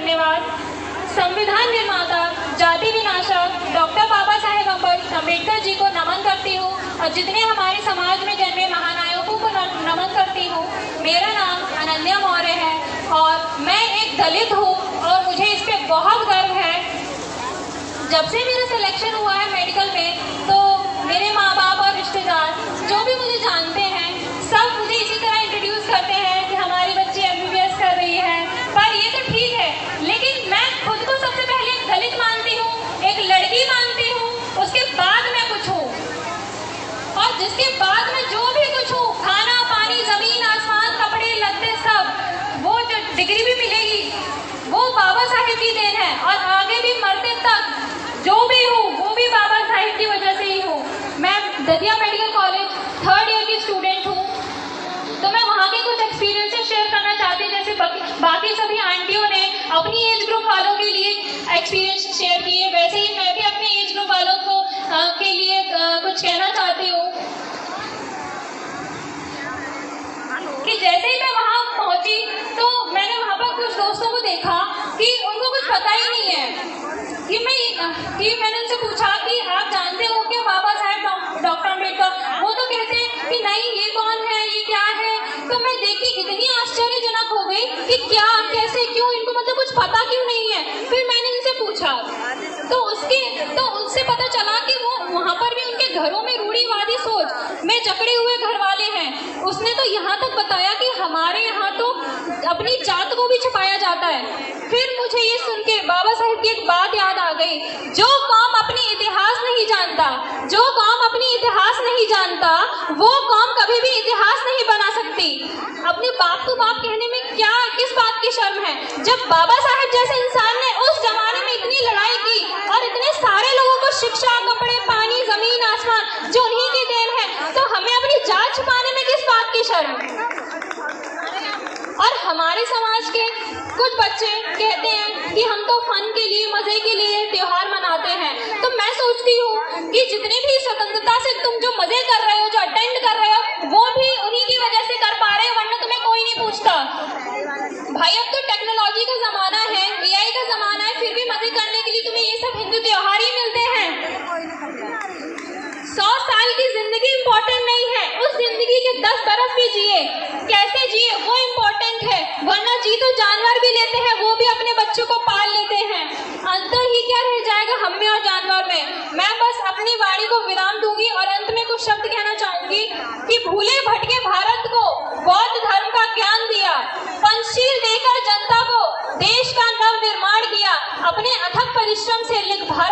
धन्यवाद। संविधान निर्माता, जाति विनाशक डॉक्टर बाबा साहेब अम्बेडकर जी को नमन करती हूँ और जितने हमारे समाज में जन्मे महानायकों को नमन करती हूँ। मेरा नाम अनन्या मौर्य है और मैं एक दलित हूँ और मुझे इस पे बहुत गर्व है। जब से मेरा सिलेक्शन हुआ है मेडिकल में, तो मेरे माँ बाप और रिश्तेदार जो भी मुझे जानते हैं सब मुझे इसी तरह इंट्रोड्यूस करते हैं कि हमारी बच्ची MBBS कर रही है। पर ये तो ठीक है, लेकिन मैं खुद को सबसे पहले एक दलित मानती हूँ, एक लड़की मानती हूँ, उसके बाद मैं कुछ हूँ और जिसके बाद मैं जो भी कुछ हूँ, खाना पानी जमीन आसमान कपड़े लत्ते सब, वो जो डिग्री भी मिलेगी वो बाबा साहेब की देन है और आगे भी मरते तक जो भी हूँ वो भी बाबा साहेब की वजह से ही हूँ। मैं Datia medical college 3rd year की स्टूडेंट हूँ, तो मैं वहाँ के कुछ एक्सपीरियंसेस शेयर करना चाहती हूँ। जैसे बाकी सभी आंटियों ने अपनी एज ग्रुप वालों के लिए एक्सपीरियंस शेयर किए, वैसे ही मैं भी अपने एज ग्रुप वालों को के लिए कुछ कहना चाहती हूँ कि जैसे ही मैं वहाँ पहुँची तो मैंने वहाँ पर कुछ दोस्तों को देखा कि उनको कुछ पता ही नहीं है कि मैंने उनसे पूछा कि आप जानते हो क्या बाबा साहेब डॉक्टर अम्बेडकर? वो तो कहते हैं कि नहीं, ये कौन है, ये क्या है। तो मैं देख के इतनी आश्चर्यजनक हो गई कि क्या, कैसे, क्यों, इनको मतलब कुछ पता क्यों नहीं है। फिर मैंने इनसे पूछा तो उनसे पता चला कि वो वहाँ पर भी उनके घरों में रूढ़िवादी सोच में जकड़े हुए घर वाले हैं। उसने तो यहाँ तक बताया कि हमारे यहाँ तो अपनी जात को भी छुपाया जाता है। फिर मुझे ये सुन के बाबा साहेब की एक बात याद आ गई, जो कौम अपनी इतिहास नहीं जानता, जो कौम अपनी इतिहास नहीं जानता, वो कौम कभी भी इतिहास नहीं बना सकती। अपने बाप को बाप कहने में क्या, किस बात की शर्म है? जब बाबा साहेब जैसे इंसान ने उस जमाने में इतनी लड़ाई की और इतने सारे लोगों को शिक्षा, कपड़े, पानी, जमीन आसमान जो उन्हीं की देन है, तो हमें अपनी जात छुपाने में किस बात की शर्म? और हमारे समाज के कुछ बच्चे कहते हैं कि हम तो फन के लिए, मजे के लिए त्योहार मनाते हैं। तो मैं सोचती हूँ कि जितने भी स्वतंत्रता से तुम जो मजे कर रहे हो, जो अटेंड कर रहे हो, वो भी उन्हीं की वजह से कर पा रहे हो, वरना तुम्हें कोई नहीं पूछता। भाई अब तो टेक्नोलॉजी का जमाना है, AI का जमाना है, फिर भी मजे करने के लिए तुम्हें ये सब हिंदू त्योहार ही मिलते हैं। 100 साल की जिंदगी इम्पोर्टेंट नहीं है, उस जिंदगी के 10 बरस भी जिए, कैसे जिए वो इम्पोर्टेंट है। वरना जी तो जानवर भी लेते हैं, वो भी अपने बच्चों को पाल लेते हैं। अंतर ही क्या रह जाएगा हम में और जानवर में? मैं बस अपनी वाणी को विराम दूंगी और अंत में कुछ शब्द कहना चाहूंगी कि भूले भटके भारत को बौद्ध धर्म का ज्ञान दिया, पंचशील देकर जनता को देश का नव निर्माण किया, अपने अथक परिश्रम से भारत